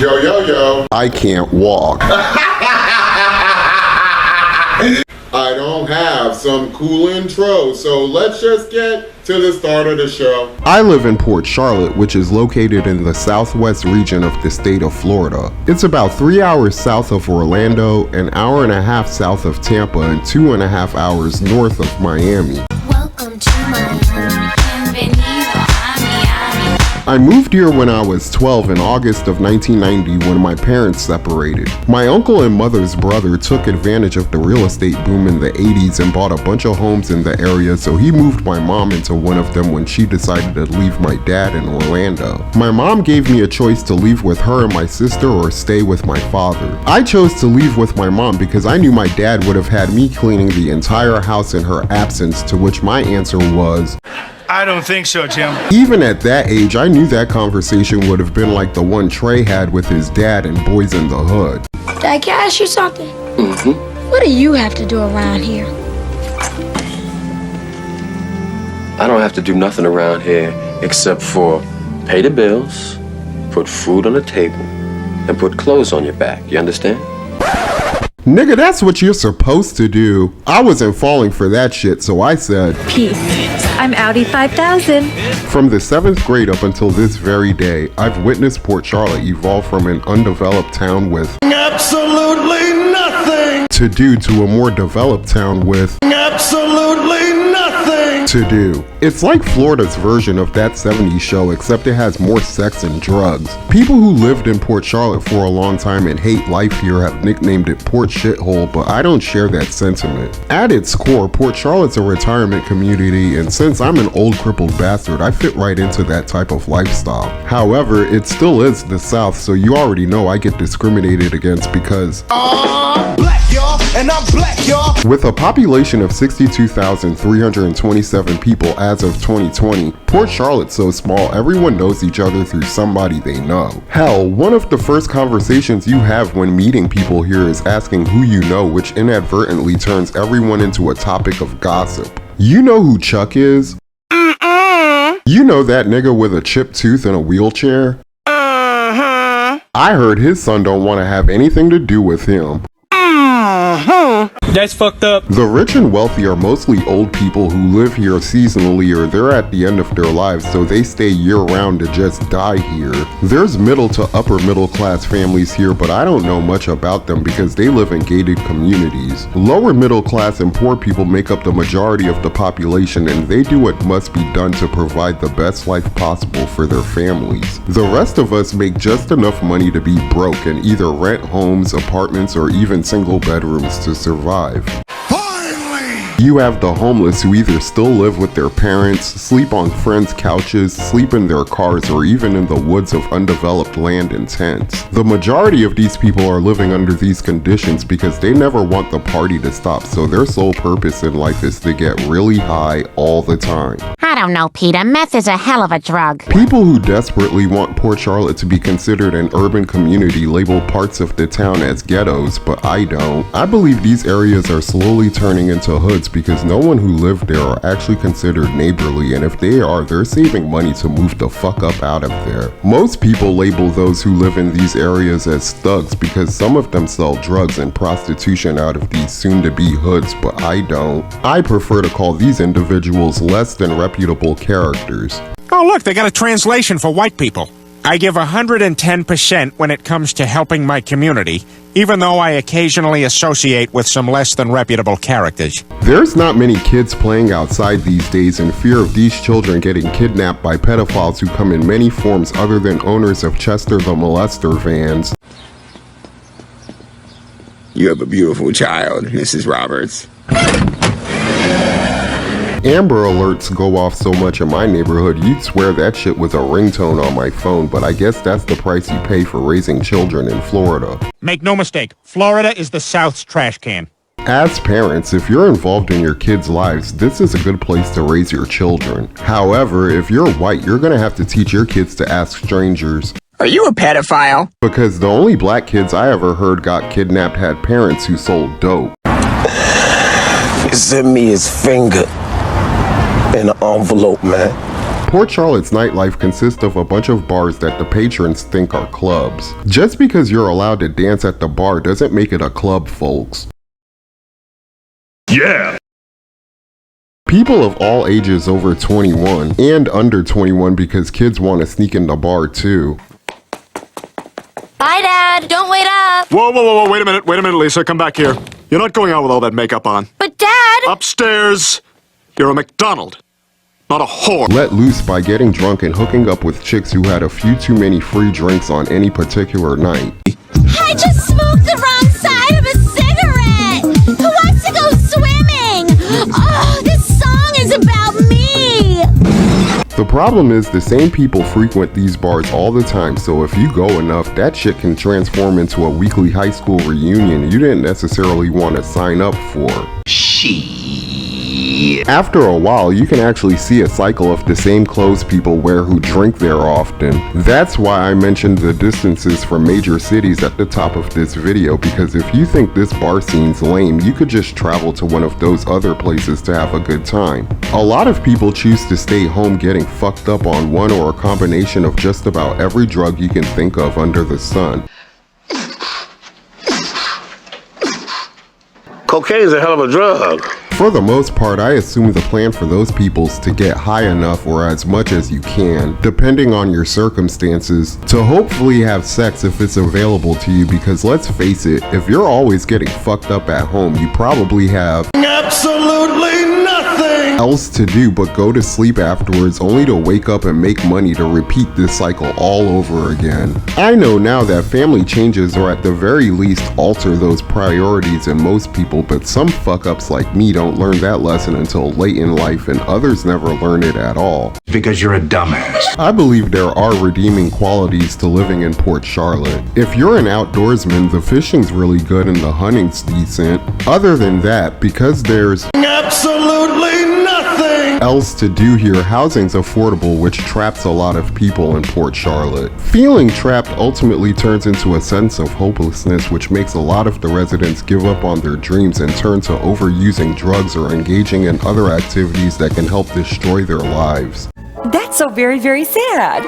Yo, yo, yo. I can't walk. I don't have some cool intro, so let's just get to the start of the show. I live in Port Charlotte, which is located in the southwest region of the state of Florida. It's about 3 hours south of Orlando, an hour and a half south of Tampa, and 2.5 hours north of Miami. Welcome to Miami. Bienvenido a Miami. I moved here when I was 12 in August of 1990 when my parents separated. My uncle and mother's brother took advantage of the real estate boom in the 80s and bought a bunch of homes in the area, so he moved my mom into one of them when she decided to leave my dad in Orlando. My mom gave me a choice to leave with her and my sister or stay with my father. I chose to leave with my mom because I knew my dad would have had me cleaning the entire house in her absence, to which my answer was, I don't think so, Tim. even at that age, I knew that conversation would have been like the one Trey had with his dad in Boys in the Hood. Dad, can I ask you something? What do you have to do around here? I don't have to do nothing around here except for pay the bills, put food on the table, and put clothes on your back. You understand? Nigga, that's what you're supposed to do. I wasn't falling for that shit, so I said, Peace. I'm Audi 5000. from the 7th grade up until this very day, I've witnessed Port Charlotte evolve from an undeveloped town with Absolutely nothing. to do to a more developed town with Absolutely nothing. to do. It's like Florida's version of that 70s show, except it has more sex and drugs. People who lived in Port Charlotte for a long time and hate life here have nicknamed it Port Shithole, but I don't share that sentiment. At its core, Port Charlotte's a retirement community, and since I'm an old crippled bastard, I fit right into that type of lifestyle. However, it still is the South, so you already know I get discriminated against because I'm black, y'all, and I'm black, y'all. with a population of 62,327 people as of 2020, Port Charlotte's so small everyone knows each other through somebody they know. Hell, one of the first conversations you have when meeting people here is asking who you know, which inadvertently turns everyone into a topic of gossip. You know who Chuck is? You know that nigga with a chipped tooth and a wheelchair? I heard his son don't want to have anything to do with him. That's fucked up. The rich and wealthy are mostly old people who live here seasonally or they're at the end of their lives, so they stay year-round to just die here. There's middle to upper middle class families here, but I don't know much about them because they live in gated communities. Lower middle class and poor people make up the majority of the population, and they do what must be done to provide the best life possible for their families. The rest of us make just enough money to be broke and either rent homes, apartments, or even single bedrooms to survive. You have the homeless who either still live with their parents, sleep on friends' couches, sleep in their cars, or even in the woods of undeveloped land in tents. The majority of these people are living under these conditions because they never want the party to stop, so their sole purpose in life is to get really high all the time. I don't know, Peter. Meth is a hell of a drug. People who desperately want Port Charlotte to be considered an urban community label parts of the town as ghettos, but I don't. I believe these areas are slowly turning into hoods because no one who lived there are actually considered neighborly, and if they are, they're saving money to move the fuck up out of there. Most people label those who live in these areas as thugs because some of them sell drugs and prostitution out of these soon-to-be hoods, but I don't. I prefer to call these individuals less than reputable characters. Oh, look, they got a translation for white people. I give 110% when it comes to helping my community, even though I occasionally associate with some less than reputable characters. There's not many kids playing outside these days in fear of these children getting kidnapped by pedophiles who come in many forms other than owners of Chester the Molester vans. You have a beautiful child, Mrs. Roberts. Amber alerts go off so much in my neighborhood, you'd swear that shit was a ringtone on my phone, but I guess that's the price you pay for raising children in Florida. Make no mistake, Florida is the South's trash can. As parents, if you're involved in your kids' lives, this is a good place to raise your children. However, if you're white, you're gonna have to teach your kids to ask strangers, Are you a pedophile? because the only black kids I ever heard got kidnapped had parents who sold dope. Send me his finger in an envelope, man. Port Charlotte's nightlife consists of a bunch of bars that the patrons think are clubs. Just because you're allowed to dance at the bar doesn't make it a club, folks. Yeah. People of all ages over 21 and under 21 because kids want to sneak in the bar too. Bye, Dad. Don't wait up. Whoa, wait a minute, Lisa, come back here. You're not going out with all that makeup on. But, Dad! Upstairs! You're a McDonald, not a whore. Let loose by getting drunk and hooking up with chicks who had a few too many free drinks on any particular night. I just smoked the wrong side of a cigarette! Who wants to go swimming? Oh, this song is about me! The problem is the same people frequent these bars all the time, so if you go enough, that shit can transform into a weekly high school reunion you didn't necessarily want to sign up for. After a while, you can actually see a cycle of the same clothes people wear who drink there often. That's why I mentioned the distances from major cities at the top of this video, because if you think this bar scene's lame, you could just travel to one of those other places to have a good time. A lot of people choose to stay home getting fucked up on one or a combination of just about every drug you can think of under the sun. Cocaine's a hell of a drug. For the most part, I assume the plan for those people is to get high enough or as much as you can, depending on your circumstances, to hopefully have sex if it's available to you, because let's face it, if you're always getting fucked up at home, you probably have Absolutely nothing else to do but go to sleep afterwards only to wake up and make money to repeat this cycle all over again. I know now that family changes or at the very least alter those priorities in most people, but some fuck-ups like me don't learn that lesson until late in life, and others never learn it at all. because you're a dumbass. I believe there are redeeming qualities to living in Port Charlotte. If you're an outdoorsman, the fishing's really good and the hunting's decent. Other than that, because there's Absolutely nothing else to do here, housing's affordable, which traps a lot of people in Port Charlotte. Feeling trapped ultimately turns into a sense of hopelessness, which makes a lot of the residents give up on their dreams and turn to overusing drugs or engaging in other activities that can help destroy their lives. That's so very, very sad.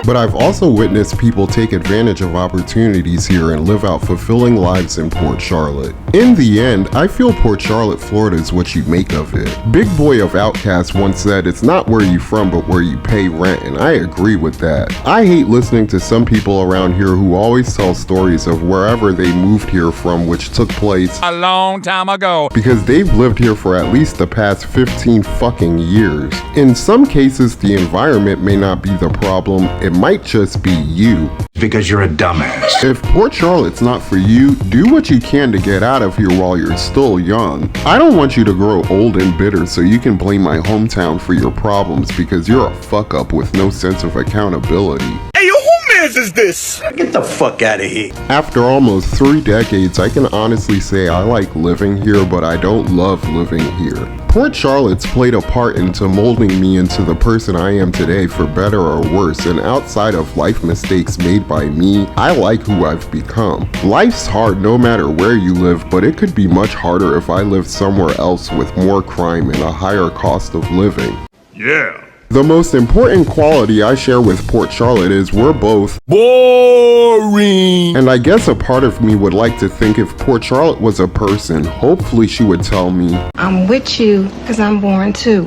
But I've also witnessed people take advantage of opportunities here and live out fulfilling lives in Port Charlotte. In the end, I feel Port Charlotte, Florida is what you make of it. Big Boy of Outkast once said, "It's not where you from, but where you pay rent," and I agree with that. I hate listening to some people around here who always tell stories of wherever they moved here from, which took place A long time ago. because they've lived here for at least the past 15 fucking years. In some cases, the environment may not be the problem, it might just be you. because you're a dumbass. If Port Charlotte's not for you, do what you can to get out of here while you're still young. I don't want you to grow old and bitter so you can blame my hometown for your problems, because you're a fuck up with no sense of accountability. Hey, yo, who mans is this? Get the fuck out of here. After almost 3 decades, I can honestly say I like living here, but I don't love living here. Port Charlotte's played a part into molding me into the person I am today, for better or worse, and outside of life mistakes made by me, I like who I've become. Life's hard no matter where you live, but it could be much harder if I lived somewhere else with more crime and a higher cost of living. Yeah. The most important quality I share with Port Charlotte is we're both Boring. and I guess a part of me would like to think if Port Charlotte was a person, hopefully she would tell me, I'm with you because I'm boring too.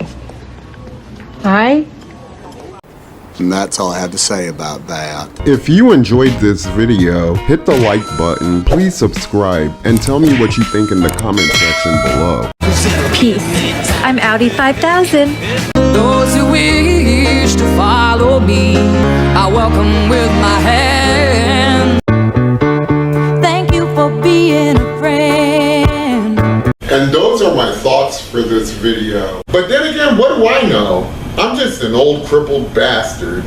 All right? And that's all I have to say about that. if you enjoyed this video, hit the like button, please subscribe, and tell me what you think in the comment section below. Peace. I'm Audi 5000. Those who wish to follow me, I welcome with my hand. Thank you for being a friend. And those are my thoughts for this video. But then again, what do I know? I'm just an old crippled bastard.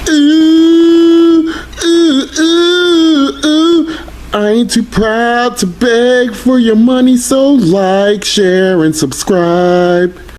Ooh, ooh, ooh, ooh. I ain't too proud to beg for your money, so like, share, and subscribe.